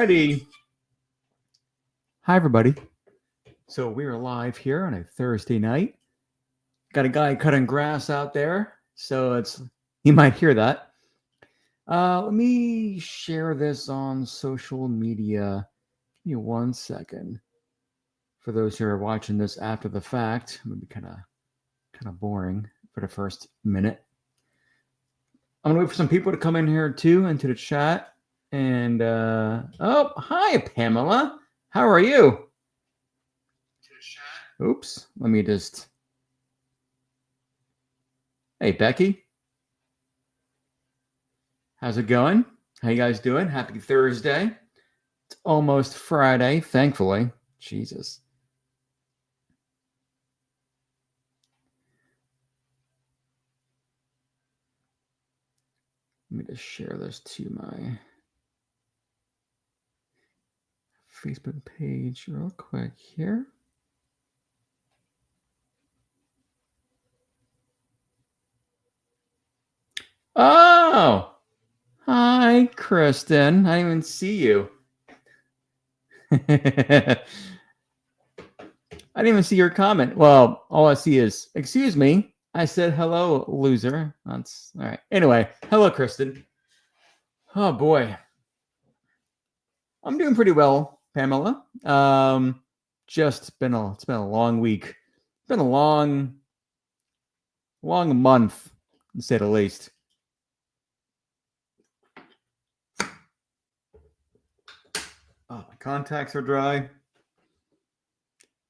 Alrighty. Hi, everybody. So we're live here on a Thursday night. Got a guy cutting grass out there, so you might hear that. Let me share this on social media. Give me 1 second. For those who are watching this after the fact, it would be kind of boring for the first minute. I'm gonna wait for some people to come in here too into the chat. And oh, hi Pamela. How are you? Oops. Let me just. Hey Becky. How's it going? How you guys doing? Happy Thursday. It's almost Friday, thankfully. Jesus. Let me just share this to my Facebook page real quick here. Oh, hi, Kristen. I didn't even see you. I didn't even see your comment. Well, all I see is, excuse me. I said hello, loser. That's all right. Anyway, hello, Kristen. Oh boy, I'm doing pretty well, Pamela. It's been a long week. It's been a long month, to say the least. Oh, my contacts are dry.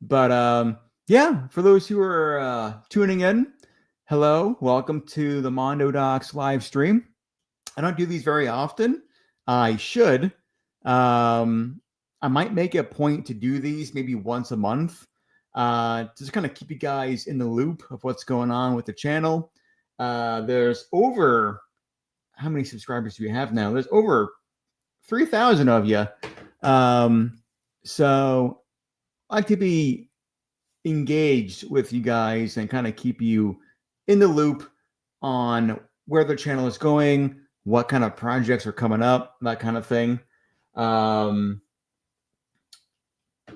But yeah, for those who are tuning in, hello, welcome to the Mondo Docs live stream. I don't do these very often. I should. I might make it a point to do these maybe once a month. Just kind of keep you guys in the loop of what's going on with the channel. There's over, how many subscribers do we have now? There's over 3,000 of you. So I like to be engaged with you guys and kind of keep you in the loop on where the channel is going, what kind of projects are coming up, that kind of thing.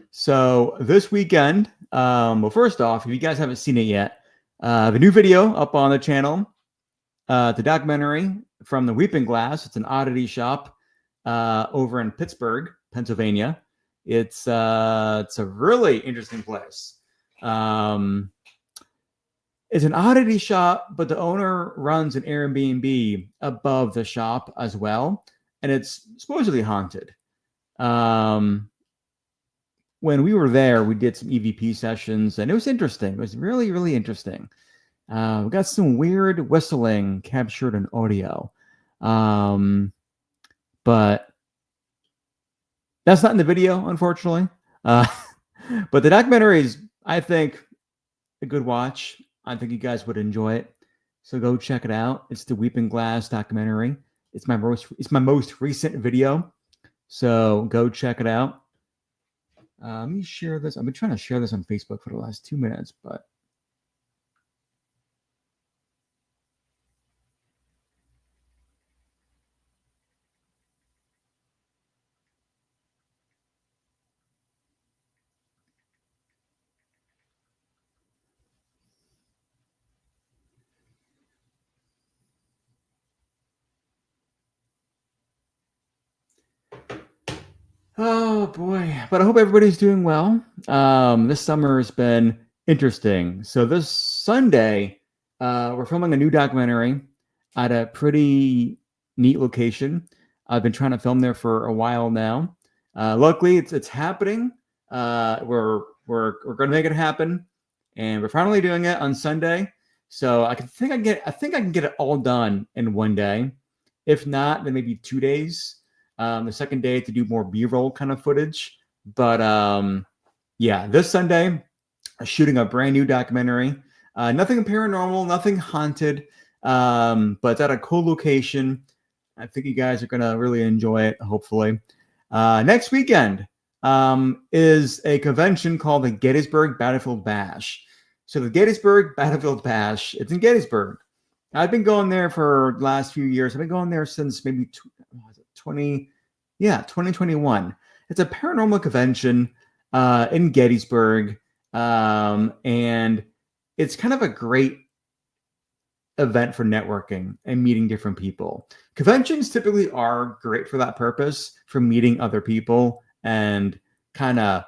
So this weekend, well, first off, if you guys haven't seen it yet, the new video up on the channel, the documentary from the Weeping Glass. It's an oddity shop over in Pittsburgh, Pennsylvania. It's a really interesting place. It's an oddity shop, but the owner runs an Airbnb above the shop as well, and it's supposedly haunted. When we were there, we did some EVP sessions, and it was interesting. It was really, really interesting. We got some weird whistling captured in audio. But that's not in the video, unfortunately. But the documentary is, I think, a good watch. I think you guys would enjoy it. So go check it out. It's the Weeping Glass documentary. It's my most recent video. So go check it out. Let me share this. I've been trying to share this on Facebook for the last 2 minutes, but oh boy. But I hope everybody's doing well. This summer has been interesting. So this Sunday, we're filming a new documentary at a pretty neat location. I've been trying to film there for a while now. Luckily, it's happening. We're going to make it happen, and we're finally doing it on Sunday. So I think I can get it all done in one day. If not, then maybe 2 days. The second day to do more B-roll kind of footage. But yeah, this Sunday, I'm shooting a brand new documentary. Nothing paranormal, nothing haunted, but it's at a cool location. I think you guys are going to really enjoy it, hopefully. Next weekend is a convention called the Gettysburg Battlefield Bash. So the Gettysburg Battlefield Bash, it's in Gettysburg. I've been going there for the last few years. I've been going there since maybe 20 Yeah, 2021. It's a paranormal convention in Gettysburg, and it's kind of a great event for networking and meeting different people. Conventions typically are great for that purpose, for meeting other people and kind of,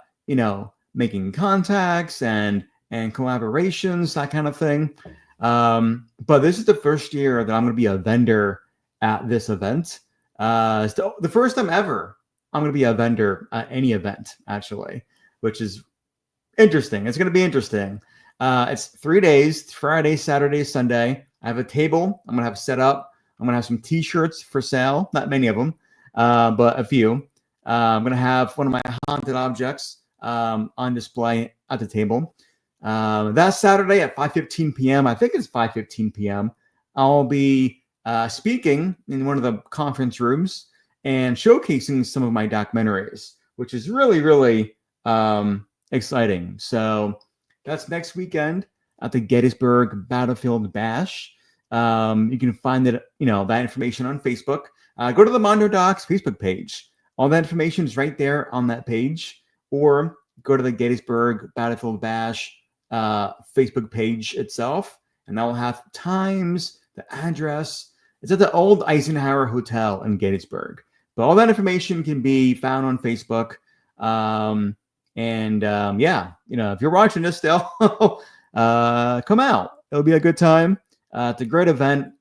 making contacts and collaborations, that kind of thing. But this is the first year that I'm going to be a vendor at this event. It's the first time ever I'm going to be a vendor at any event, actually, which is interesting. It's going to be interesting. It's 3 days: Friday, Saturday, Sunday. I have a table I'm going to have set up. I'm going to have some t-shirts for sale. Not many of them, but a few. I'm going to have one of my haunted objects on display at the table. That Saturday at 5:15 p.m., I think it's 5:15 p.m., I'll be speaking in one of the conference rooms and showcasing some of my documentaries, which is really, really exciting. So that's next weekend at the Gettysburg Battlefield Bash. You can find that information on Facebook. Go to the Mondo Docs Facebook page. All that information is right there on that page, or go to the Gettysburg Battlefield Bash Facebook page itself, and that will have times, the address. It's at the old Eisenhower Hotel in Gettysburg. But all that information can be found on Facebook. If you're watching this still, come out. It'll be a good time. It's a great event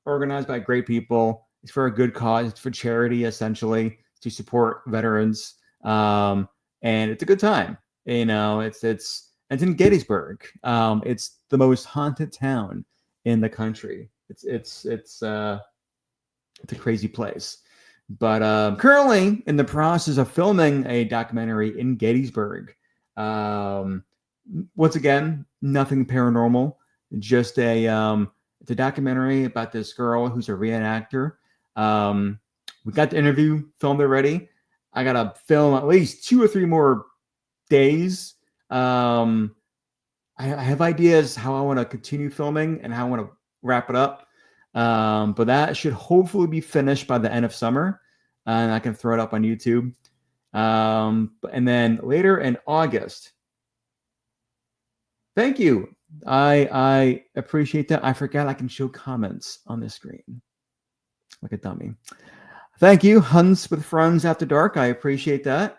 organized by great people. It's for a good cause. It's for charity, essentially, to support veterans. And it's a good time. It's in Gettysburg. It's the most haunted town in the country. It's a crazy place. But currently in the process of filming a documentary in Gettysburg. Once again, nothing paranormal, just it's a documentary about this girl who's a reenactor. We got the interview filmed already. I got to film at least 2 or 3 more days. I have ideas how I want to continue filming and how I want to wrap it up. But that should hopefully be finished by the end of summer, and I can throw it up on YouTube. And then later in August. Thank you. I appreciate that. I forgot I can show comments on the screen. Like a dummy. Thank you. Hunts with Friends After Dark. I appreciate that.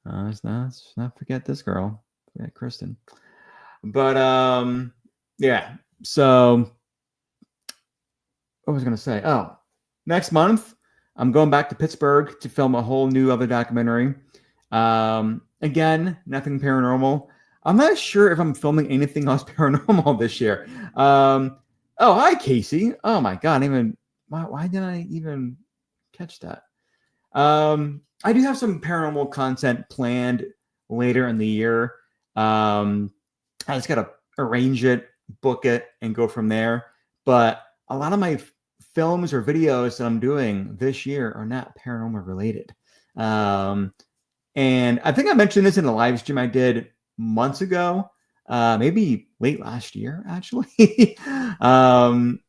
Let's not forget this girl. Yeah, Kristen. But yeah. So what was I going to say? Oh, next month I'm going back to Pittsburgh to film a whole new other documentary. Again, nothing paranormal. I'm not sure if I'm filming anything else paranormal this year. Oh, hi, Casey. Oh my God. Why didn't I even catch that? I do have some paranormal content planned later in the year. I just got to arrange it, book it, and go from there. But a lot of my films or videos that I'm doing this year are not paranormal related. And I think I mentioned this in a live stream I did months ago, maybe late last year, actually. I'm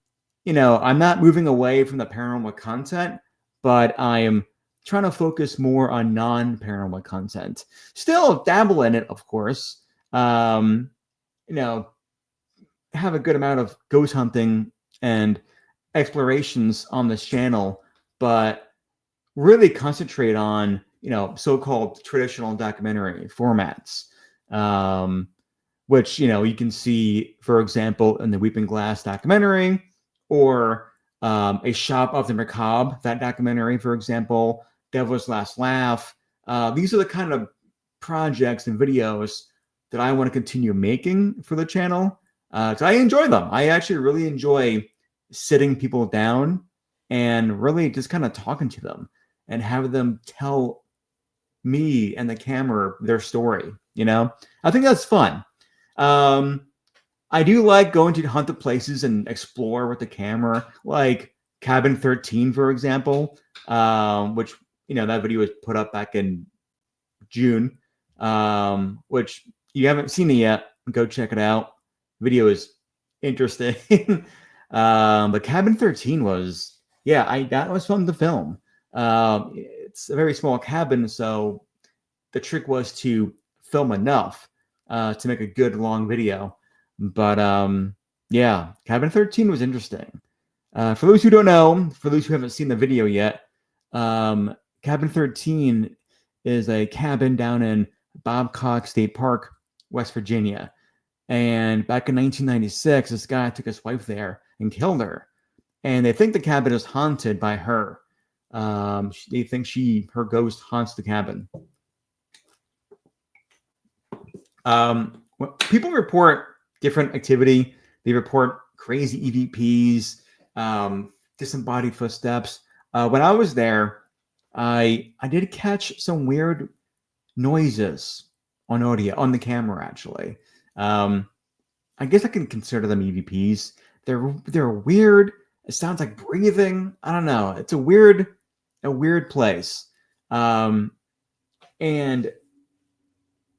not moving away from the paranormal content, but I am trying to focus more on non-paranormal content. Still dabble in it, of course. Have a good amount of ghost hunting and explorations on this channel, but really concentrate on so-called traditional documentary formats, which you can see, for example, in the Weeping Glass documentary, or A Shop of the Macabre, that documentary, for example, Devil's Last Laugh. These are the kind of projects and videos that I want to continue making for the channel. So I enjoy them. I actually really enjoy sitting people down and really just kind of talking to them and having them tell me and the camera their story. I think that's fun. I do like going to haunted places and explore with the camera, like Cabin 13, for example, which, that video was put up back in June, which you haven't seen it yet. Go check it out. Video is interesting. But Cabin 13 was, that was fun to film. It's a very small cabin, so the trick was to film enough to make a good long video. But yeah, Cabin 13 was interesting. For those who don't know, for those who haven't seen the video yet, Cabin 13 is a cabin down in Babcock State Park, West Virginia. And back in 1996, this guy took his wife there and killed her. And they think the cabin is haunted by her. They think her ghost haunts the cabin. People report different activity. They report crazy EVPs, disembodied footsteps. When I was there, I did catch some weird noises on audio, on the camera, actually. I guess I can consider them EVPs. They're weird. It sounds like breathing. I don't know. It's a weird place. And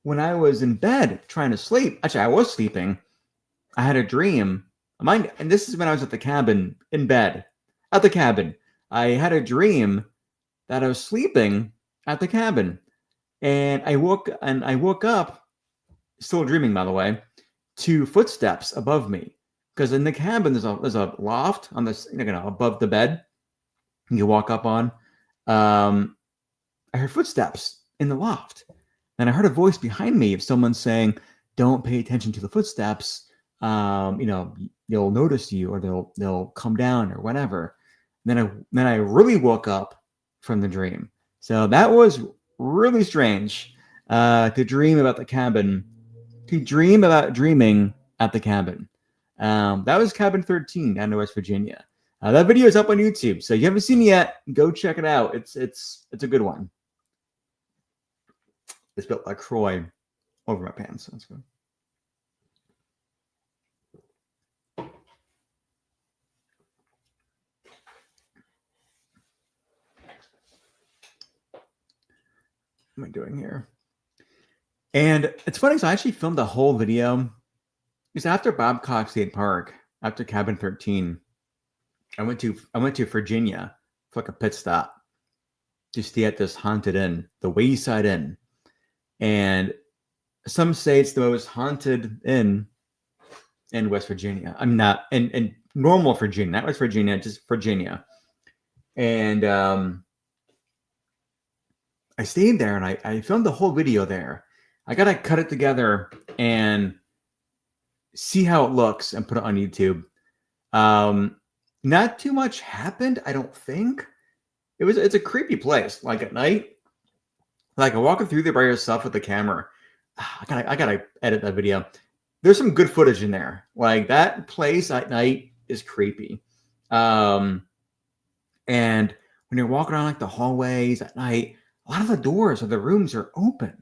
when I was in bed trying to sleep, actually I was sleeping, I had a dream. And this is when I was at the cabin in bed, at the cabin. I had a dream that I was sleeping at the cabin, and I woke up, still dreaming by the way, to footsteps above me. Because in the cabin there's a loft on this, above the bed you walk up on. I heard footsteps in the loft, and I heard a voice behind me of someone saying, "Don't pay attention to the footsteps. They'll notice you, or they'll come down, or whatever." And then I really woke up from the dream. So that was really strange to dream about the cabin, to dream about dreaming at the cabin. That was Cabin 13 down in West Virginia. That video is up on YouTube, so if you haven't seen it yet, go check it out. It's a good one. It's built by Croy over my pants. So that's good. What am I doing here? And it's funny, so I actually filmed the whole video. Because after Babcock State Park, after Cabin 13, I went to Virginia for like a pit stop to stay at this haunted inn, the Wayside Inn. And some say it's the most haunted inn in West Virginia. I'm not in normal Virginia, not West Virginia, just Virginia. And I stayed there, and I filmed the whole video there. I gotta cut it together and see how it looks and put it on YouTube. Not too much happened, I don't think. It's a creepy place. Like at night, like walking through there by yourself with the camera. I gotta edit that video. There's some good footage in there. Like that place at night is creepy. And when you're walking around like the hallways at night, a lot of the doors of the rooms are open.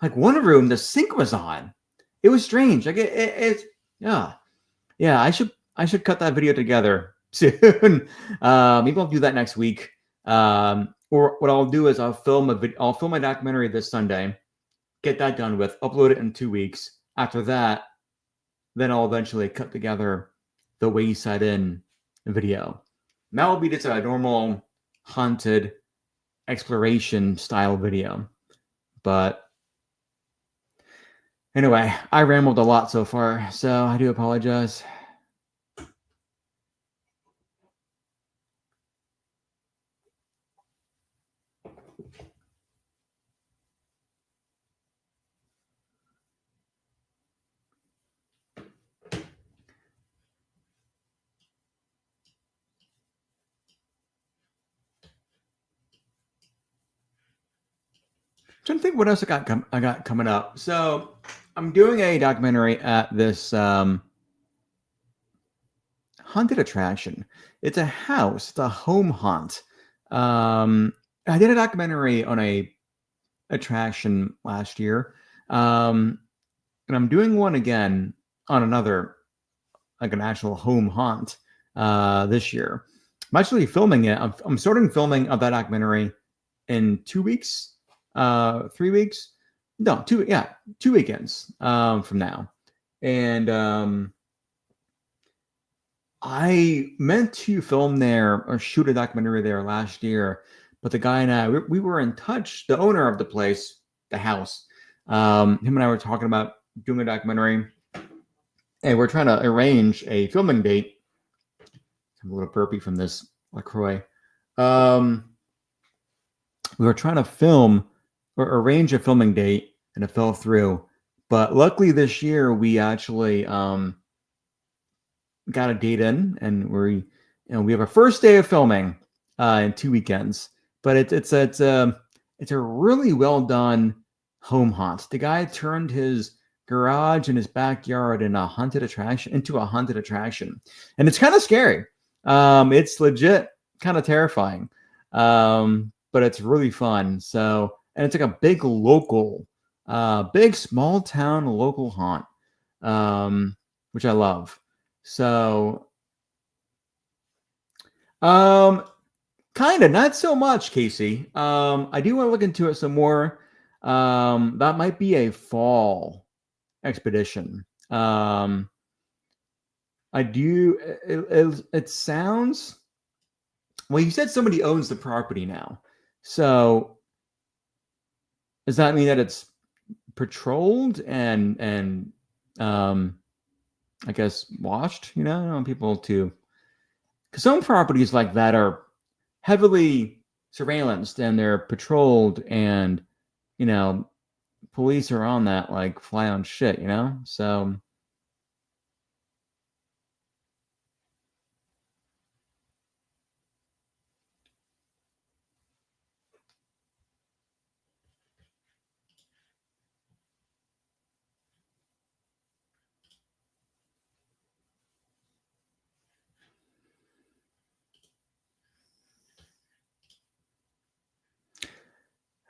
Like one room, the sink was on. It was strange. Like it's yeah. I should cut that video together soon. Maybe I'll do that next week. Or what I'll do is I'll film my documentary this Sunday, get that done with, upload it in 2 weeks. After that, then I'll eventually cut together the Wayside Inn video. And that will be just a normal haunted exploration style video. But anyway, I rambled a lot so far, so I do apologize. Trying to think what else I got coming up. So I'm doing a documentary at this haunted attraction. It's a house. It's a home haunt. I did a documentary on a attraction last year, and I'm doing one again on another, like an actual home haunt, this year. I'm actually filming it. I'm starting filming of that documentary in 2 weeks. 3 weeks, no, 2 weekends from now. And I meant to film there or shoot a documentary there last year, but the guy and I, we were in touch. The owner of the place, the house, him and I were talking about doing a documentary, and we're trying to arrange a filming date. I'm a little burpy from this LaCroix. We were trying to film or arrange a filming date, and it fell through. But luckily this year we actually got a date in, and we have a first day of filming in 2 weekends. But it's a really well done home haunt. The guy turned his garage and his backyard into a haunted attraction, and it's kind of scary. It's legit kind of terrifying, but it's really fun. So, and it's like a big local, big small town local haunt, which I love. So, kind of not so much, Casey. I do want to look into it some more. That might be a fall expedition. I do. It sounds. Well, you said somebody owns the property now, so does that mean that it's patrolled and I guess watched? You know, I don't want people to, because some properties like that are heavily surveillanced and they're patrolled, and you know, police are on that like fly on shit. You know, so.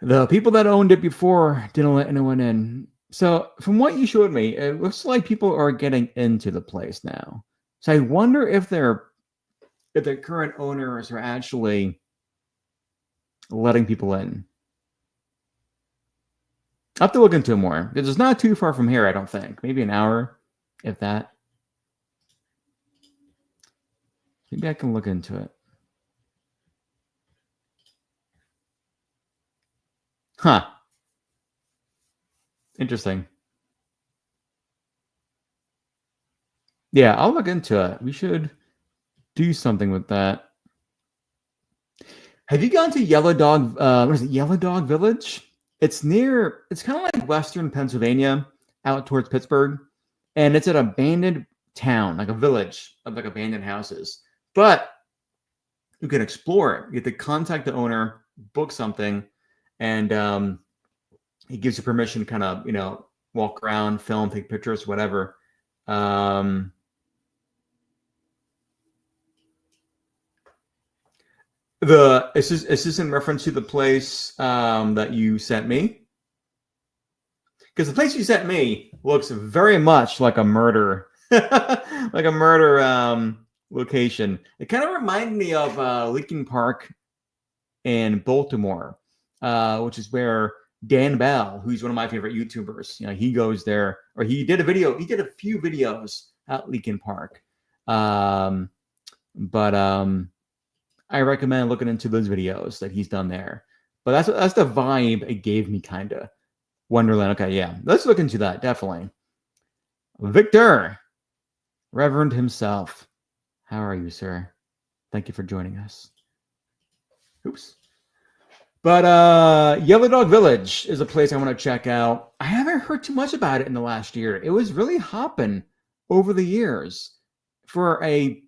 The people that owned it before didn't let anyone in. So from what you showed me, it looks like people are getting into the place now. So I wonder if the current owners are actually letting people in. I have to look into it more, because it's not too far from here, I don't think. Maybe an hour, if that. Maybe I can look into it. Huh. Interesting. Yeah, I'll look into it. We should do something with that. Have you gone to Yellow Dog? What is it? Yellow Dog Village? It's kind of like Western Pennsylvania, out towards Pittsburgh, and it's an abandoned town, like a village of like abandoned houses. But you can explore it. You have to contact the owner, book something, and he gives you permission to kind of, walk around, film, take pictures, whatever. Is this in reference to the place that you sent me? Because the place you sent me looks very much like a murder, like a murder location. It kind of reminded me of Lincoln Park in Baltimore, which is where Dan Bell, who's one of my favorite YouTubers, he goes there, or he did a few videos at Lincoln Park. But I recommend looking into those videos that he's done there. But that's the vibe it gave me, kind of. Wonderland. Okay, yeah. Let's look into that, definitely. Victor, Reverend himself. How are you, sir? Thank you for joining us. Oops. But Yellow Dog Village is a place I want to check out. I haven't heard too much about it in the last year. It was really hopping over the years for a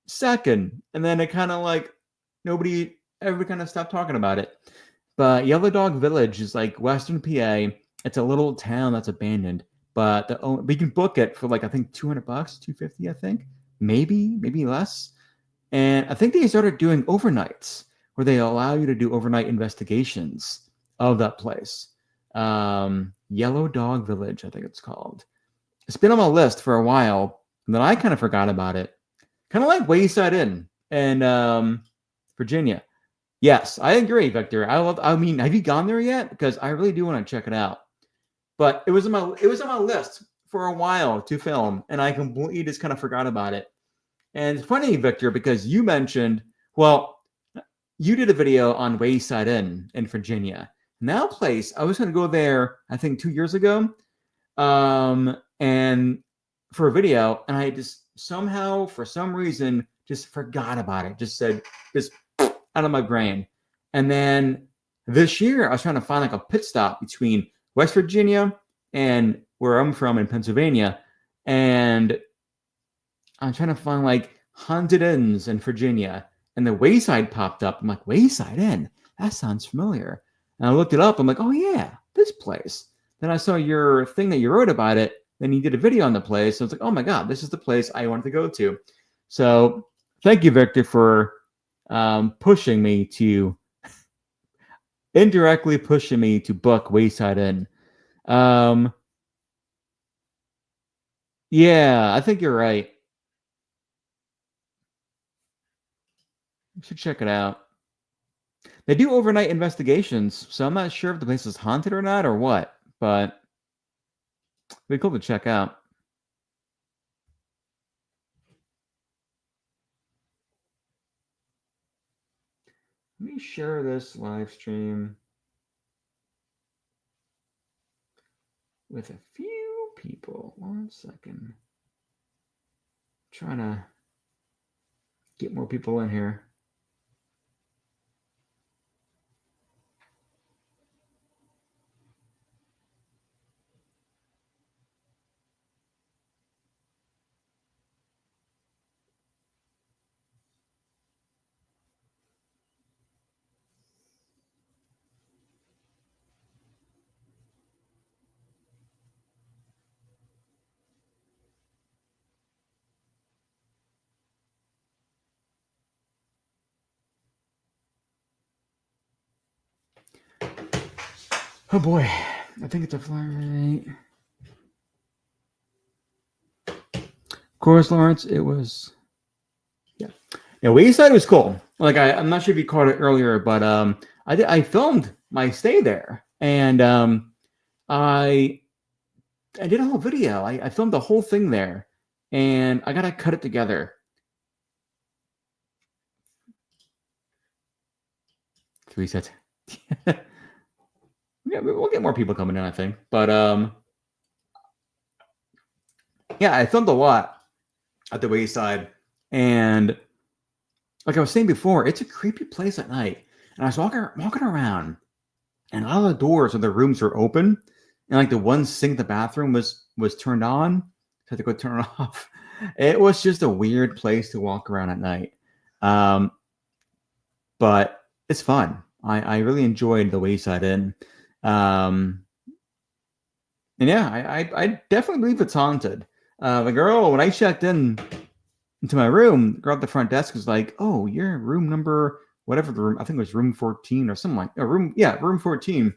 second, and then it kind of like everybody kind of stopped talking about it. But Yellow Dog Village is like Western PA. It's a little town that's abandoned, but we can book it for like, I think $200, $250, I think, maybe less. And I think they started doing overnights, where they allow you to do overnight investigations of that place. Yellow Dog Village, I think it's called. It's been on my list for a while, and then I kind of forgot about it. Kind of like Wayside Inn in Virginia. Yes, I agree, Victor. I mean, have you gone there yet? Because I really do want to check it out. But it was on my list for a while to film, and I completely just kind of forgot about it. And it's funny, Victor, because you mentioned, well, you did a video on Wayside Inn in Virginia. Now, place I was going to go there, I think 2 years ago, and for a video, and I just somehow, for some reason, just forgot about it. Just said, just out of my brain. And then this year, I was trying to find like a pit stop between West Virginia and where I'm from in Pennsylvania, and I'm trying to find like haunted inns in Virginia, and the Wayside popped up. I'm like, Wayside Inn? That sounds familiar. And I looked it up. I'm like, oh yeah, this place. Then I saw your thing that you wrote about it. Then you did a video on the place. So I was like, oh my God, this is the place I wanted to go to. So thank you, Victor, for pushing me to, indirectly pushing me to book Wayside Inn. Yeah, I think you're right. You should check it out. They do overnight investigations, so I'm not sure if the place is haunted or not or what, but it'd be cool to check out. Let me share this live stream with a few people. 1 second. Trying to get more people in here. Oh boy, I think it's a fly rate. Of course, Lawrence, it was. Yeah, Wayside was cool. Like I'm not sure if you caught it earlier, but I filmed my stay there, and I did a whole video. I filmed the whole thing there, and I gotta cut it together. 3 sets. Yeah, we'll get more people coming in, I think. But yeah, I filmed a lot at the Wayside, and like I was saying before, it's a creepy place at night. And I was walking around, and all the doors of the rooms were open, and like the one sink in the bathroom was turned on. So I had to go turn it off. It was just a weird place to walk around at night. But it's fun. I really enjoyed the Wayside Inn. And yeah, I definitely believe it's haunted. The girl, when I checked into my room, the girl at the front desk was like, "Oh, you're room number whatever the room. I think it was room 14 or something like room 14."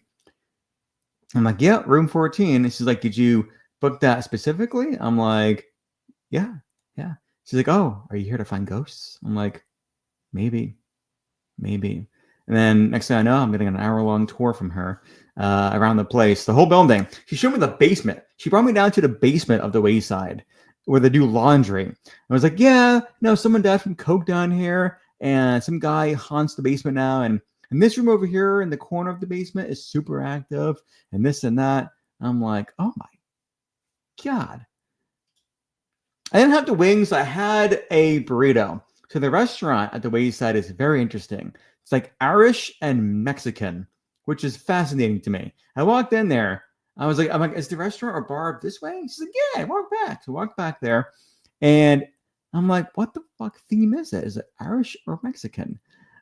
I'm like, "Yeah, room 14." And she's like, "Did you book that specifically?" I'm like, "Yeah." She's like, "Oh, are you here to find ghosts?" I'm like, maybe. And then next thing I know, I'm getting an hour-long tour from her around the place, the whole building. She showed me the basement. She brought me down to the basement of the Wayside where they do laundry. I was like, yeah, no, someone died from coke down here, and some guy haunts the basement now, and this room over here in the corner of the basement is super active, and this and that. I'm like, oh my God. I didn't have the wings. I had a burrito. So the restaurant at the Wayside is very interesting. It's like Irish and Mexican, which is fascinating to me. I walked in there. I'm like, is the restaurant or bar this way? She's like, yeah, walk back. So I walked back there. And I'm like, what the fuck theme is it? Is it Irish or Mexican?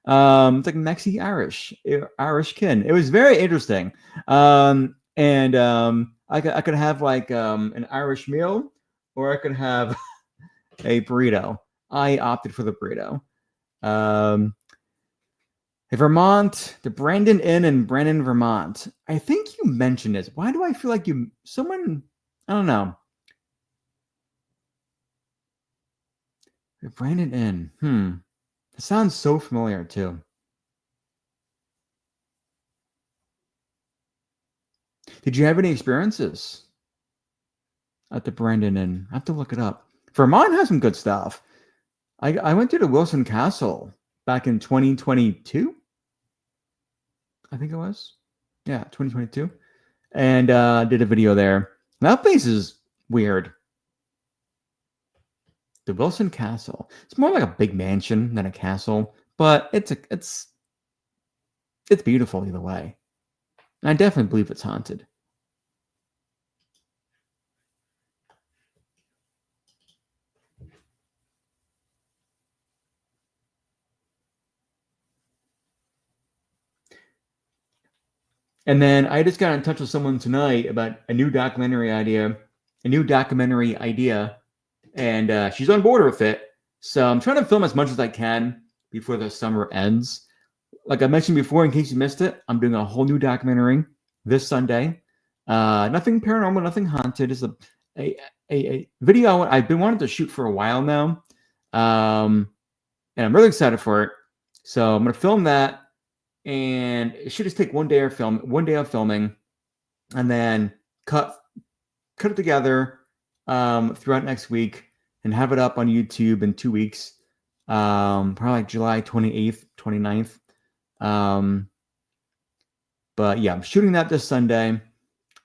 It's like Mexi-Irish, Irishkin. It was very interesting. I could have like an Irish meal, or I could have a burrito. I opted for the burrito. Vermont, the Brandon Inn in Brandon, Vermont. I think you mentioned this. Why do I feel like someone, I don't know. The Brandon Inn. It sounds so familiar too. Did you have any experiences at the Brandon Inn? I have to look it up. Vermont has some good stuff. I went to the Wilson Castle back in 2022. I think it was. Yeah, 2022. And did a video there. That place is weird. The Wilson Castle. It's more like a big mansion than a castle, but it's beautiful either way. And I definitely believe it's haunted. And then I just got in touch with someone tonight about a new documentary idea, and she's on board with it. So I'm trying to film as much as I can before the summer ends. Like I mentioned before, in case you missed it, I'm doing a whole new documentary this Sunday. Nothing paranormal, nothing haunted. It's a video I've been wanting to shoot for a while now, and I'm really excited for it. So I'm going to film that. And it should just take one day of filming, and then cut it together throughout next week and have it up on YouTube in 2 weeks, probably like July 28th, 29th. But yeah, I'm shooting that this Sunday.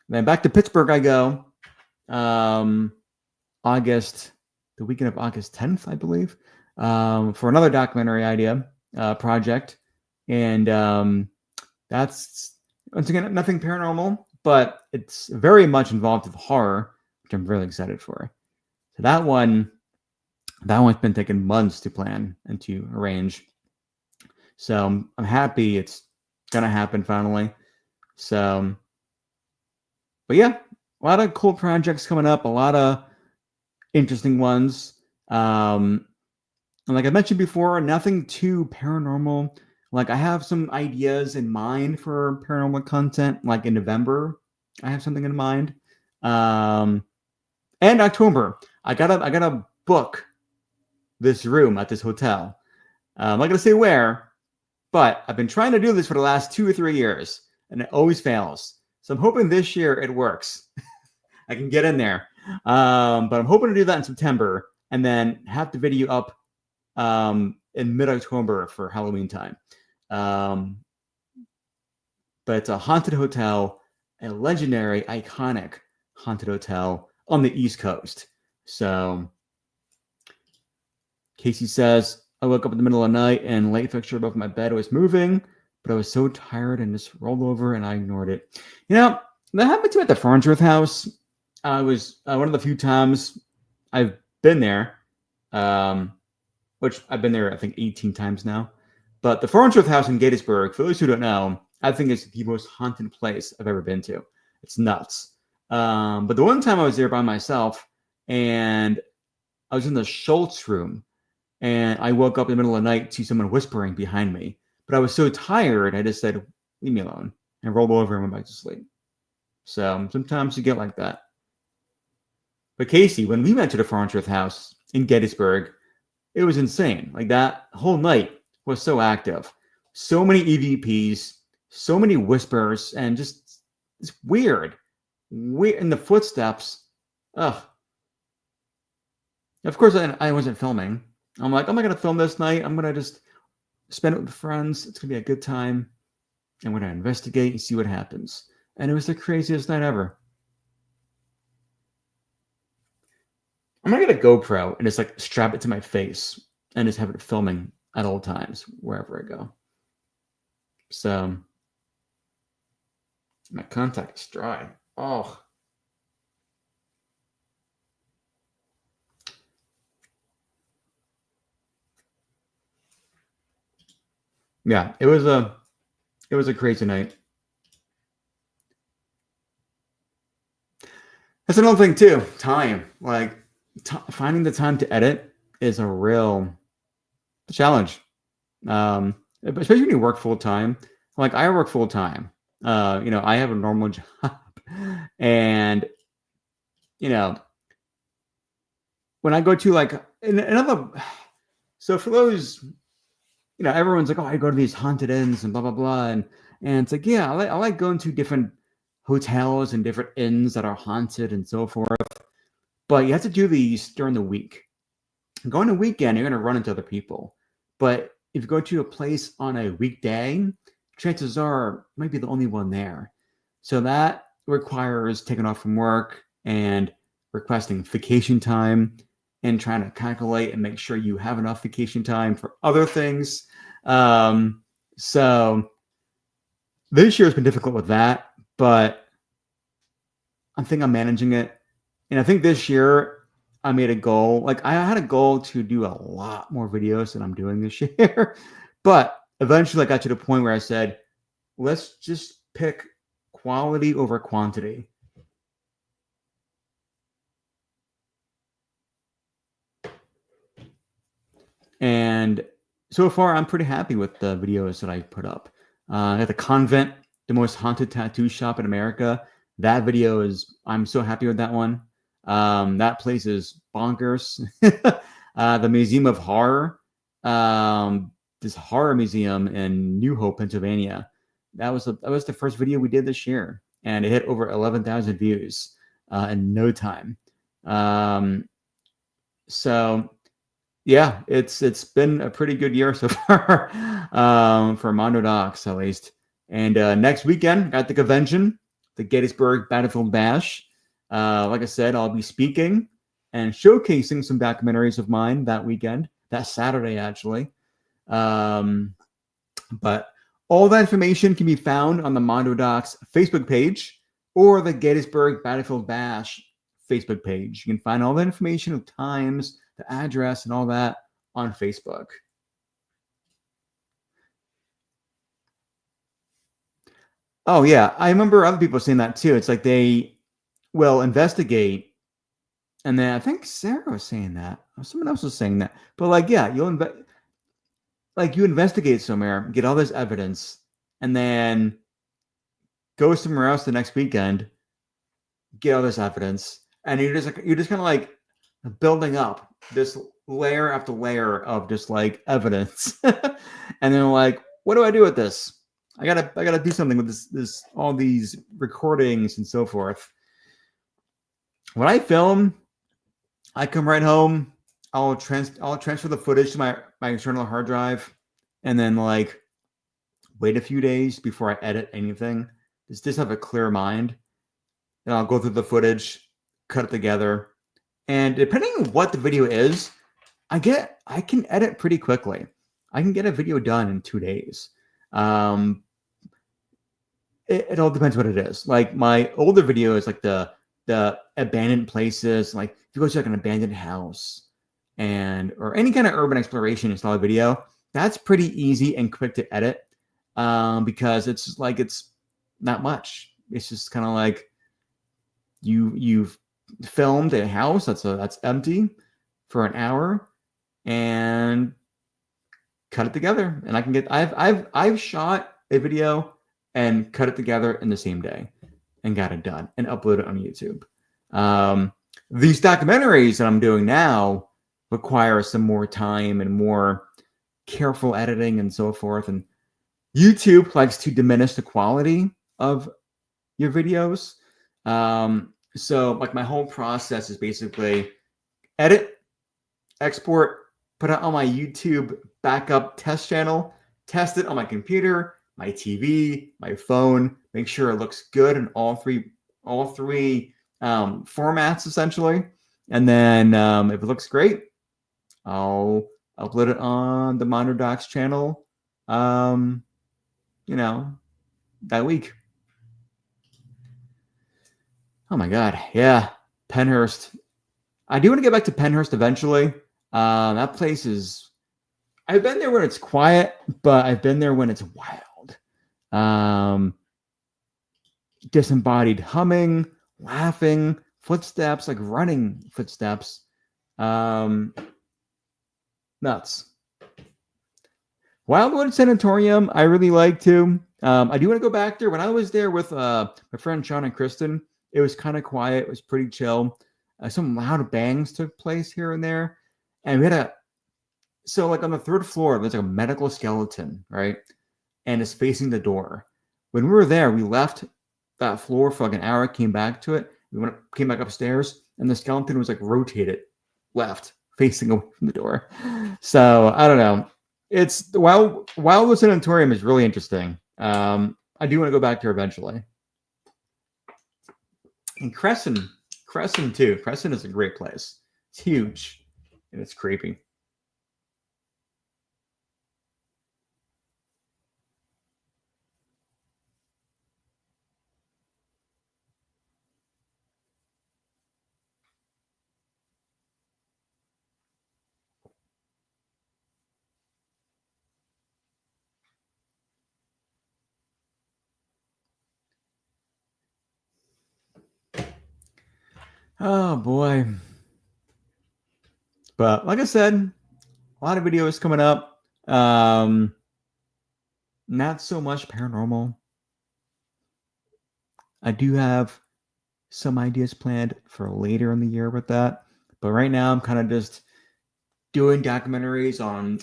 Then back to Pittsburgh I go. The weekend of August 10th, I believe, for another documentary idea project. And that's, once again, nothing paranormal, but it's very much involved with horror, which I'm really excited for. So that one's been taking months to plan and to arrange. So I'm happy it's gonna happen finally. So, but yeah, a lot of cool projects coming up, a lot of interesting ones. And like I mentioned before, nothing too paranormal. Like I have some ideas in mind for paranormal content. Like in November, I have something in mind. And October, I gotta book this room at this hotel. I'm not gonna say where, but I've been trying to do this for the last 2 or 3 years, and it always fails. So I'm hoping this year it works. I can get in there. But I'm hoping to do that in September, and then have the video up in mid-October for Halloween time. But it's a haunted hotel, a legendary, iconic haunted hotel on the East Coast. So Casey says, I woke up in the middle of the night and light fixture above my bed was moving, but I was so tired and just rolled over and I ignored it. You know, that happened to me at the Farnsworth house. I was one of the few times I've been there, which I've been there, I think, 18 times now. But the Farnsworth house in Gettysburg, for those who don't know, I think it's the most haunted place I've ever been to. It's nuts. But the one time I was there by myself, and I was in the Schultz room, and I woke up in the middle of the night to someone whispering behind me. But I was so tired, I just said, leave me alone, and rolled over and went back to sleep. So sometimes you get like that. But Casey, when we went to the Farnsworth house in Gettysburg, it was insane. Like that whole night was so active. So many EVPs, so many whispers, and just it's weird. In the footsteps. Ugh. Of course, I wasn't filming. I'm like, I'm not going to film this night. I'm going to just spend it with friends. It's going to be a good time. I'm going to investigate and see what happens. And it was the craziest night ever. I'm going to get a GoPro and just like strap it to my face and just have it filming at all times, wherever I go. So, my contact is dry. Oh. Yeah, it was a crazy night. That's another thing too. Time, like finding the time to edit is a real challenge. Especially when you work full time. Like I work full time. I have a normal job, and when I go to like another. So for those, everyone's like, oh, I go to these haunted inns and blah blah blah, and it's like, yeah, I like going to different hotels and different inns that are haunted and so forth. But you have to do these during the week. Going to weekend, you're going to run into other people. But if you go to a place on a weekday, chances are you might be the only one there. So that requires taking off from work and requesting vacation time and trying to calculate and make sure you have enough vacation time for other things. So this year has been difficult with that, but I think I'm managing it. And I think this year I made a goal. Like I had a goal to do a lot more videos than I'm doing this year. But eventually I got to the point where I said, let's just pick quality over quantity. And so far, I'm pretty happy with the videos that I put up. I got the convent, the most haunted tattoo shop in America. That video I'm so happy with that one. That place is bonkers. The Museum of Horror, this horror museum in New Hope, Pennsylvania. That was the first video we did this year, and it hit over 11,000 views in no time. So yeah, it's been a pretty good year so far for Mondo Docs, at least. And next weekend, got the convention, the Gettysburg Battlefield Bash. Like I said, I'll be speaking and showcasing some documentaries of mine that weekend, that Saturday, actually. But all that information can be found on the Mondo Docs Facebook page or the Gettysburg Battlefield Bash Facebook page. You can find all the information of times, the address, and all that on Facebook. Oh, yeah. I remember other people saying that too. It's like they will investigate. And then I think Sarah was saying that. Or someone else was saying that. But like, yeah, you investigate somewhere, get all this evidence, and then go somewhere else the next weekend, get all this evidence, and you're just kind of like building up this layer after layer of just like evidence. And then like, what do I do with this? I gotta do something with this all these recordings and so forth. When I film, I come right home, I'll transfer the footage to my external hard drive, and then like wait a few days before I edit anything. Just have a clear mind. And I'll go through the footage, cut it together. And depending on what the video is, I can edit pretty quickly. I can get a video done in 2 days. It all depends what it is. Like my older videos, like the abandoned places, like if you go to like an abandoned house or any kind of urban exploration style video, that's pretty easy and quick to edit because it's not much. It's just kind of like you've filmed a house that's empty for an hour and cut it together, and I can get I've shot a video and cut it together in the same day and got it done and upload it on YouTube. These documentaries that I'm doing now require some more time and more careful editing and so forth, and YouTube likes to diminish the quality of your videos. So like my whole process is basically edit, export, put it on my YouTube backup test channel, test it on my computer, my TV, my phone, make sure it looks good in all three formats essentially. And then if it looks great, I'll upload it on the Mondo Docs channel, that week. Oh my God. Yeah. Pennhurst. I do want to get back to Pennhurst eventually. That place I've been there when it's quiet, but I've been there when it's wild. Disembodied humming, laughing, footsteps, like running footsteps. Nuts. Wildwood Sanatorium, I really like too. I do want to go back there. When I was there with my friend Sean and Kristen, it was kind of quiet. It was pretty chill. Some loud bangs took place here and there. And we had so like on the third floor, there's like a medical skeleton, right? And it's facing the door. When we were there, we left that floor for like an hour, came back to it. Came back upstairs, and the skeleton was like rotated left, facing away from the door. So I don't know. It's Wildwood Sanatorium is really interesting. I do want to go back there eventually. And Crescent too. Crescent is a great place. It's huge and it's creepy. Oh boy. But like I said, a lot of videos coming up. Not so much paranormal. I do have some ideas planned for later in the year with that. But right now, I'm kind of just doing documentaries on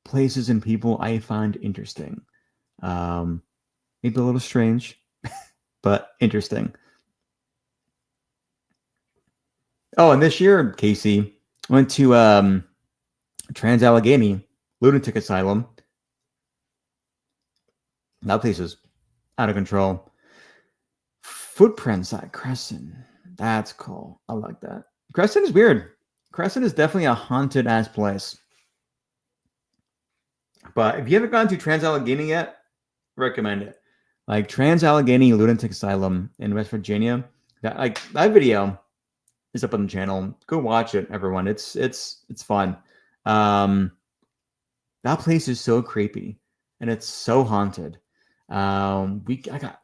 places and people I find interesting. Maybe a little strange, but interesting. Oh, and this year, Casey went to Trans Allegheny Lunatic Asylum. That place is out of control. Footprints at Crescent. That's cool. I like that. Crescent is weird. Crescent is definitely a haunted ass place. But if you haven't gone to Trans Allegheny yet, recommend it. Like Trans Allegheny Lunatic Asylum in West Virginia. That video is up on the channel. Go watch it, everyone. It's fun. That place is so creepy and it's so haunted. I got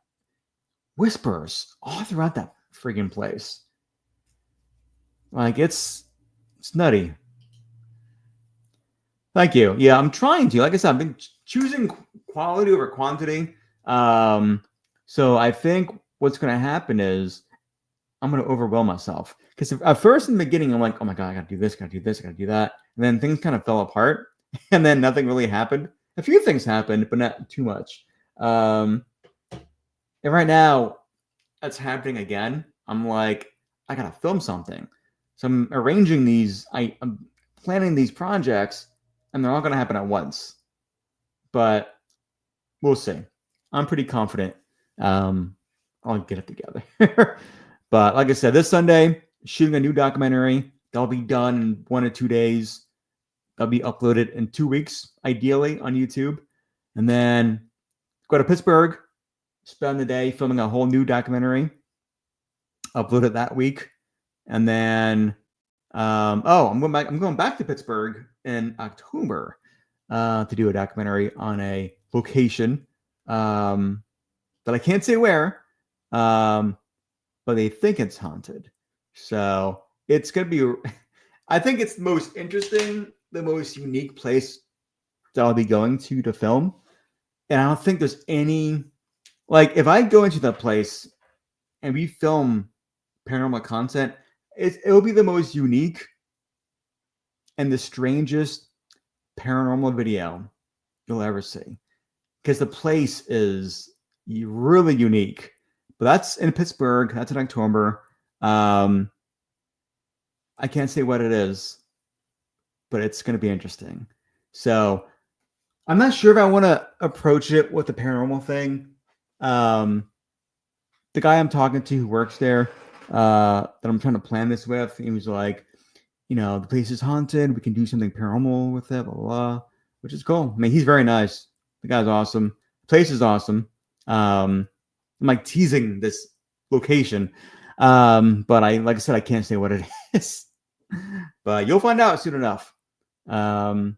whispers all throughout that friggin' place. Like it's nutty. Thank you. Yeah, I'm trying to. Like I said, I've been choosing quality over quantity. So I think what's going to happen is I'm going to overwhelm myself. Because at first in the beginning, I'm like, oh my God, I got to do this, got to do this, got to do that. And then things kind of fell apart. And then nothing really happened. A few things happened, but not too much. And right now, that's happening again. I'm like, I got to film something. So I'm arranging these. I'm planning these projects. And they're all going to happen at once. But we'll see. I'm pretty confident I'll get it together. But like I said, this Sunday, shooting a new documentary. That'll be done in 1 or 2 days. That'll be uploaded in 2 weeks, ideally, on YouTube. And then go to Pittsburgh, spend the day filming a whole new documentary. Upload it that week. And then I'm going back to Pittsburgh in October to do a documentary on a location that I can't say where, but they think it's haunted. So it's going to be, I think it's the most interesting, the most unique place that I'll be going to film. And I don't think there's any, like, if I go into that place and we film paranormal content, it'll be the most unique and the strangest paranormal video you'll ever see. Because the place is really unique. But that's in Pittsburgh. That's in October. I can't say what it is, but it's going to be interesting. So I'm not sure if I want to approach it with the paranormal thing. The guy I'm talking to who works there, that I'm trying to plan this with, he was like, the place is haunted. We can do something paranormal with it, blah, blah, blah, which is cool. I mean, he's very nice. The guy's awesome. The place is awesome. I'm like teasing this location. But like I said, I can't say what it is. But you'll find out soon enough. Going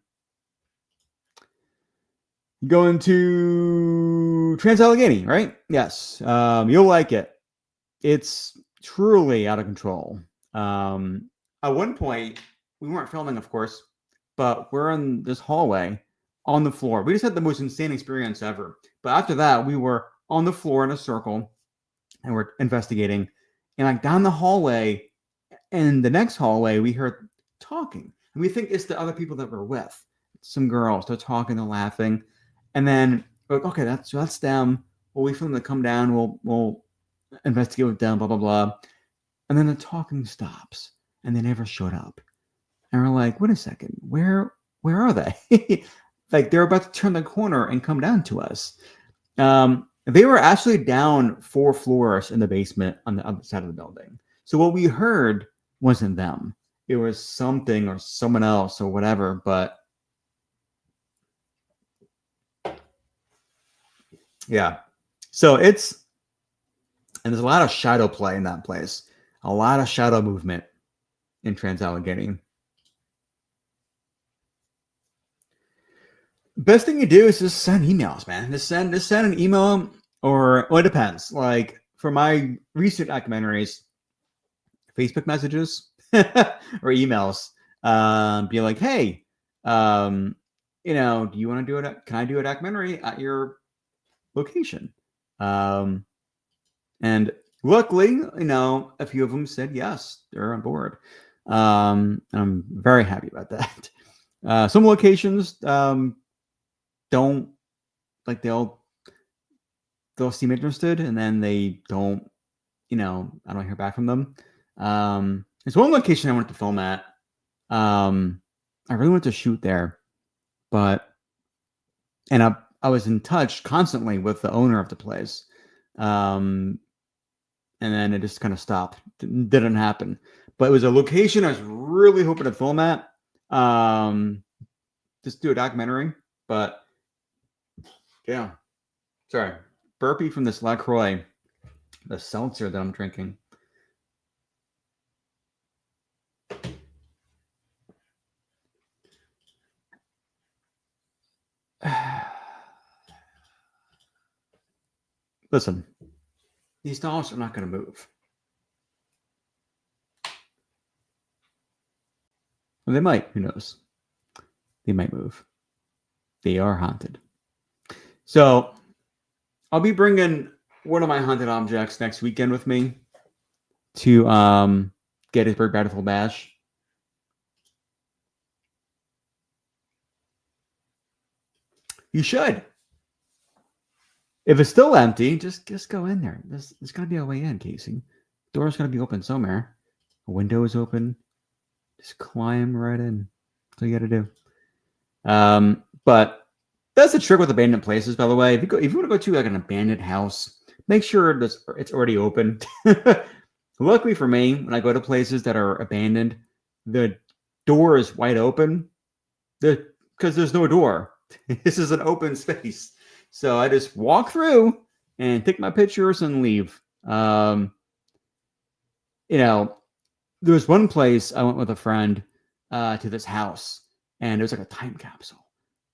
to Trans Allegheny, right? Yes. You'll like it. It's truly out of control. At one point, we weren't filming, of course, but we're in this hallway on the floor. We just had the most insane experience ever. But after that, we were on the floor in a circle and we're investigating. And like down the hallway and the next hallway, we heard talking. And we think it's the other people that we're with. Some girls, they're talking, they're laughing. And then we're like, okay, that's them. We'll wait for them to come down. We'll investigate with them, blah, blah, blah. And then the talking stops and they never showed up. And we're like, wait a second, where where are they? Like they're about to turn the corner and come down to us. They were actually down 4 floors in the basement on the other side of the building. So what we heard wasn't them. It was something or someone else or whatever. But yeah, so and there's a lot of shadow play in that place. A lot of shadow movement in Trans-Allegheny. Best thing you do is just send emails, man. Just send an email, or well, it depends. Like for my recent documentaries, Facebook messages or emails, be like, hey, do you want to do it? Can I do a documentary at your location? And luckily, a few of them said yes, they're on board. And I'm very happy about that. Some locations don't, like, they'll seem interested, and then they don't, I don't hear back from them. There's one location I wanted to film at. I really wanted to shoot there, but I was in touch constantly with the owner of the place. And then it just kind of stopped. Didn't happen. But it was a location I was really hoping to film at. Just do a documentary. But yeah. Sorry. Burpee from this LaCroix, the seltzer that I'm drinking. Listen, these dollars are not going to move. Well, they might. Who knows? They might move. They are haunted. So I'll be bringing one of my haunted objects next weekend with me to Gettysburg Battle Bash. You should. If it's still empty, just go in there. There's got to be a way in, Casey. Door's got to be open somewhere. A window is open. Just climb right in. That's all you got to do. But that's the trick with abandoned places, by the way. If you want to go to like an abandoned house, make sure it's already open. Luckily for me, when I go to places that are abandoned, the door is wide open. Because there's no door. This is an open space. So I just walk through and take my pictures and leave. There was one place I went with a friend to this house, and it was like a time capsule.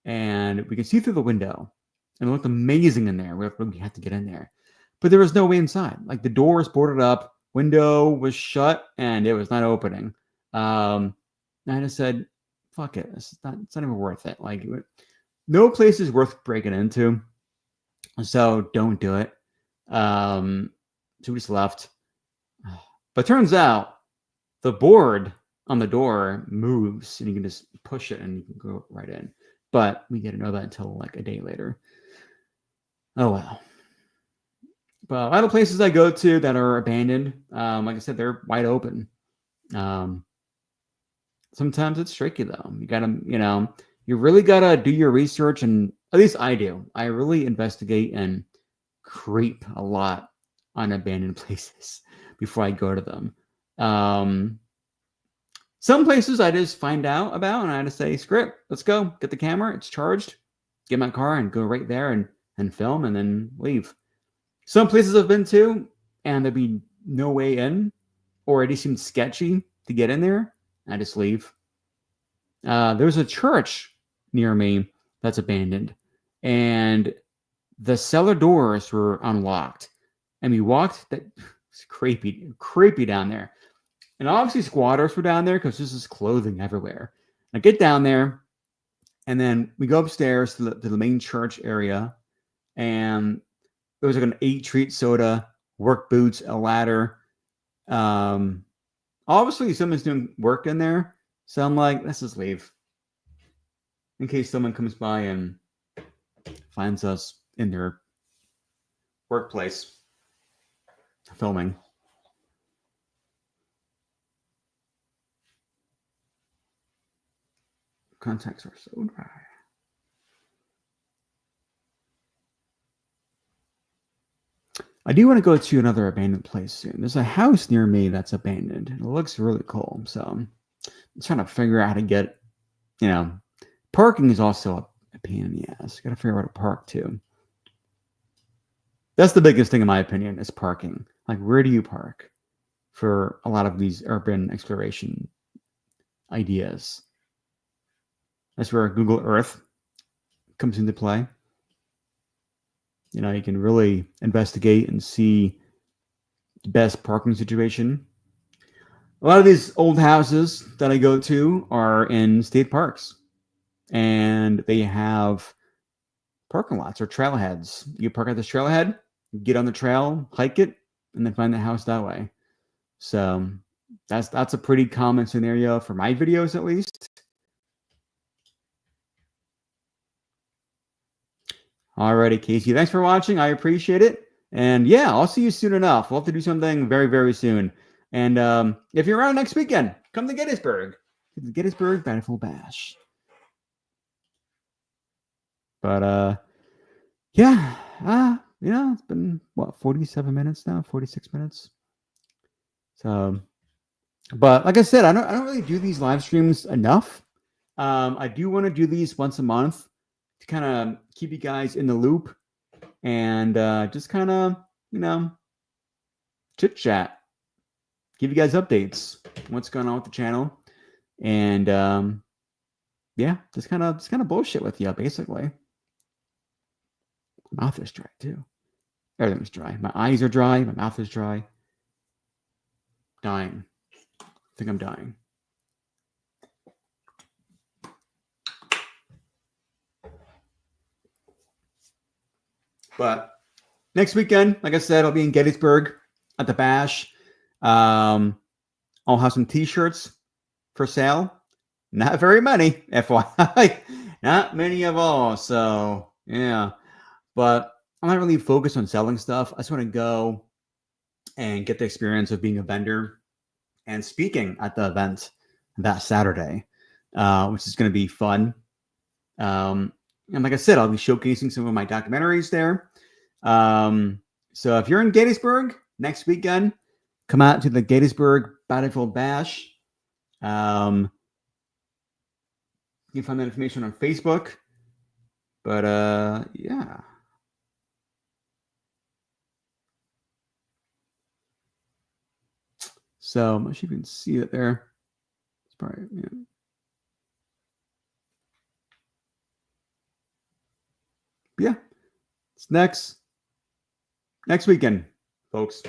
And we could see through the window, and it looked amazing in there. We had to get in there. But there was no way inside. Like the door was boarded up, window was shut, and it was not opening. And I just said, fuck it. It's not even worth it. Like, no place is worth breaking into. So don't do it. So we just left. But turns out the board on the door moves, and you can just push it and you can go right in. But we didn't know that until like a day later. Oh, well. But a lot of places I go to that are abandoned, like I said, they're wide open. Sometimes it's tricky, though. You gotta, you really gotta do your research, and at least I do. I really investigate and creep a lot on abandoned places before I go to them. Some places I just find out about, and I just say, screw it, let's go. Get the camera, it's charged. Get my car and go right there and film, and then leave. Some places I've been to, and there'd be no way in, or it just seemed sketchy to get in there. I just leave. There's a church near me that's abandoned, and the cellar doors were unlocked. And we walked. It's creepy down there. And obviously squatters were down there because there's just clothing everywhere. I get down there, and then we go upstairs to the main church area, and there was like an 8-treat soda, work boots, a ladder. Obviously someone's doing work in there. So I'm like, let's just leave. In case someone comes by and finds us in their workplace filming. Contacts are so dry. I do want to go to another abandoned place soon. There's a house near me that's abandoned. It looks really cool. So I'm trying to figure out how to get, parking is also a pain in the ass. Got to figure out where to park too. That's the biggest thing in my opinion is parking. Like, where do you park for a lot of these urban exploration ideas? That's where Google Earth comes into play. You can really investigate and see the best parking situation. A lot of these old houses that I go to are in state parks, and they have parking lots or trailheads. You park at this trailhead, get on the trail, hike it, and then find the house that way. So that's a pretty common scenario for my videos, at least. Alrighty, Casey. Thanks for watching. I appreciate it. And yeah, I'll see you soon enough. We'll have to do something very, very soon. And if you're around next weekend, come to Gettysburg. The Gettysburg Bountiful Bash. But yeah, it's been 47 minutes now, 46 minutes. So, but like I said, I don't really do these live streams enough. I do want to do these once a month to kind of keep you guys in the loop and just kind of, chit chat, give you guys updates, what's going on with the channel, and yeah, just kind of bullshit with you, basically. My mouth is dry too. Everything's dry. My eyes are dry. My mouth is dry. Dying. I think I'm dying. But next weekend, like I said, I'll be in Gettysburg at the Bash. I'll have some T-shirts for sale. Not very many, FYI. Not many of all. So yeah, but I'm not really focused on selling stuff. I just want to go and get the experience of being a vendor and speaking at the event that Saturday, which is going to be fun. And like I said, I'll be showcasing some of my documentaries there. So if you're in Gettysburg next weekend, come out to the Gettysburg Battlefield Bash. You can find that information on Facebook. But yeah. So I'm not sure if you can see it there. It's probably, yeah. Yeah. It's next weekend, folks.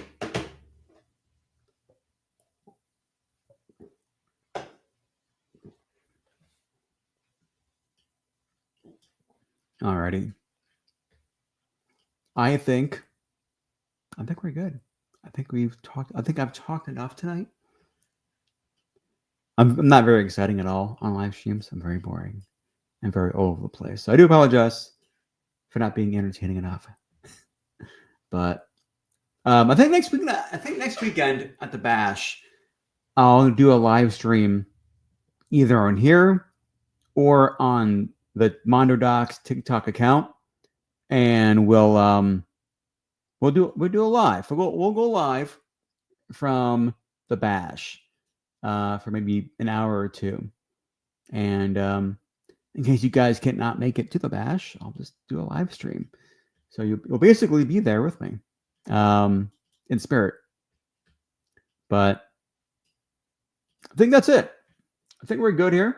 Alrighty. I think we're good. I think I've talked enough tonight. I'm not very exciting at all on live streams. I'm very boring and very all over the place. So I do apologize for not being entertaining enough. But I think next weekend at the Bash, I'll do a live stream either on here or on the Mondo Docs TikTok account, and we'll do a live. We'll go live from the Bash for maybe an hour or two, and in case you guys cannot make it to the Bash, I'll just do a live stream. So you'll basically be there with me in spirit. But I think that's it. I think we're good here.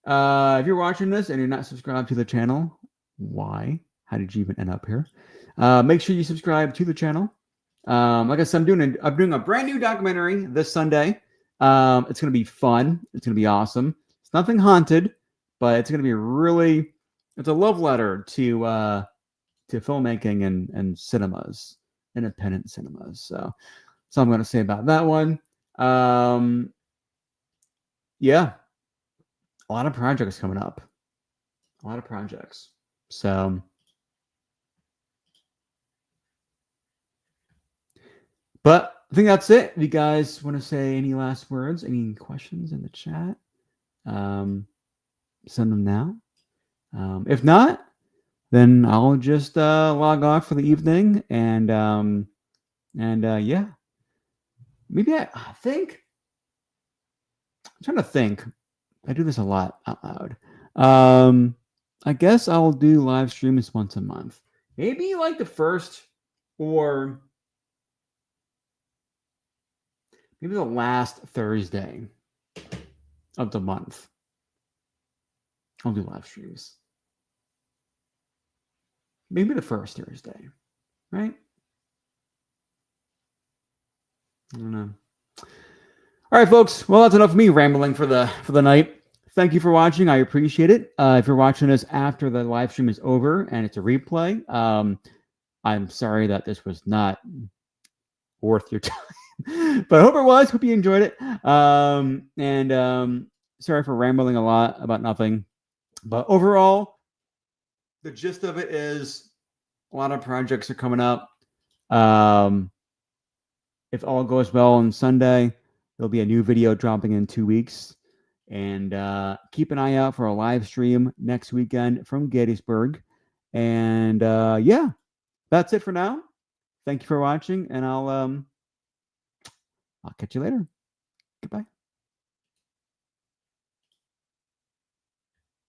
If you're watching this and you're not subscribed to the channel, why? How did you even end up here? Make sure you subscribe to the channel. Like I said, I'm doing a brand new documentary this Sunday. It's going to be fun. It's going to be awesome. It's nothing haunted, but it's going to be it's a love letter to filmmaking and cinemas, independent cinemas. So that's all I'm going to say about that one. Yeah, a lot of projects coming up. A lot of projects. So, but I think that's it. If you guys want to say any last words, any questions in the chat? send them now. If not, then I'll just log off for the evening and yeah, maybe I think I'm trying to think. I do this a lot out loud. I guess I'll do live streams once a month. Maybe like the first or maybe the last Thursday of the month. I'll do live streams. Maybe the first Thursday, right? I don't know. All right, folks. Well, that's enough of me rambling for the night. Thank you for watching. I appreciate it. If you're watching this after the live stream is over and it's a replay, I'm sorry that this was not worth your time, but I hope it was. Hope you enjoyed it. Sorry for rambling a lot about nothing, but overall, the gist of it is a lot of projects are coming up. If all goes well on Sunday, there'll be a new video dropping in 2 weeks. And keep an eye out for a live stream next weekend from Gettysburg. And yeah, that's it for now. Thank you for watching, and I'll catch you later. Goodbye.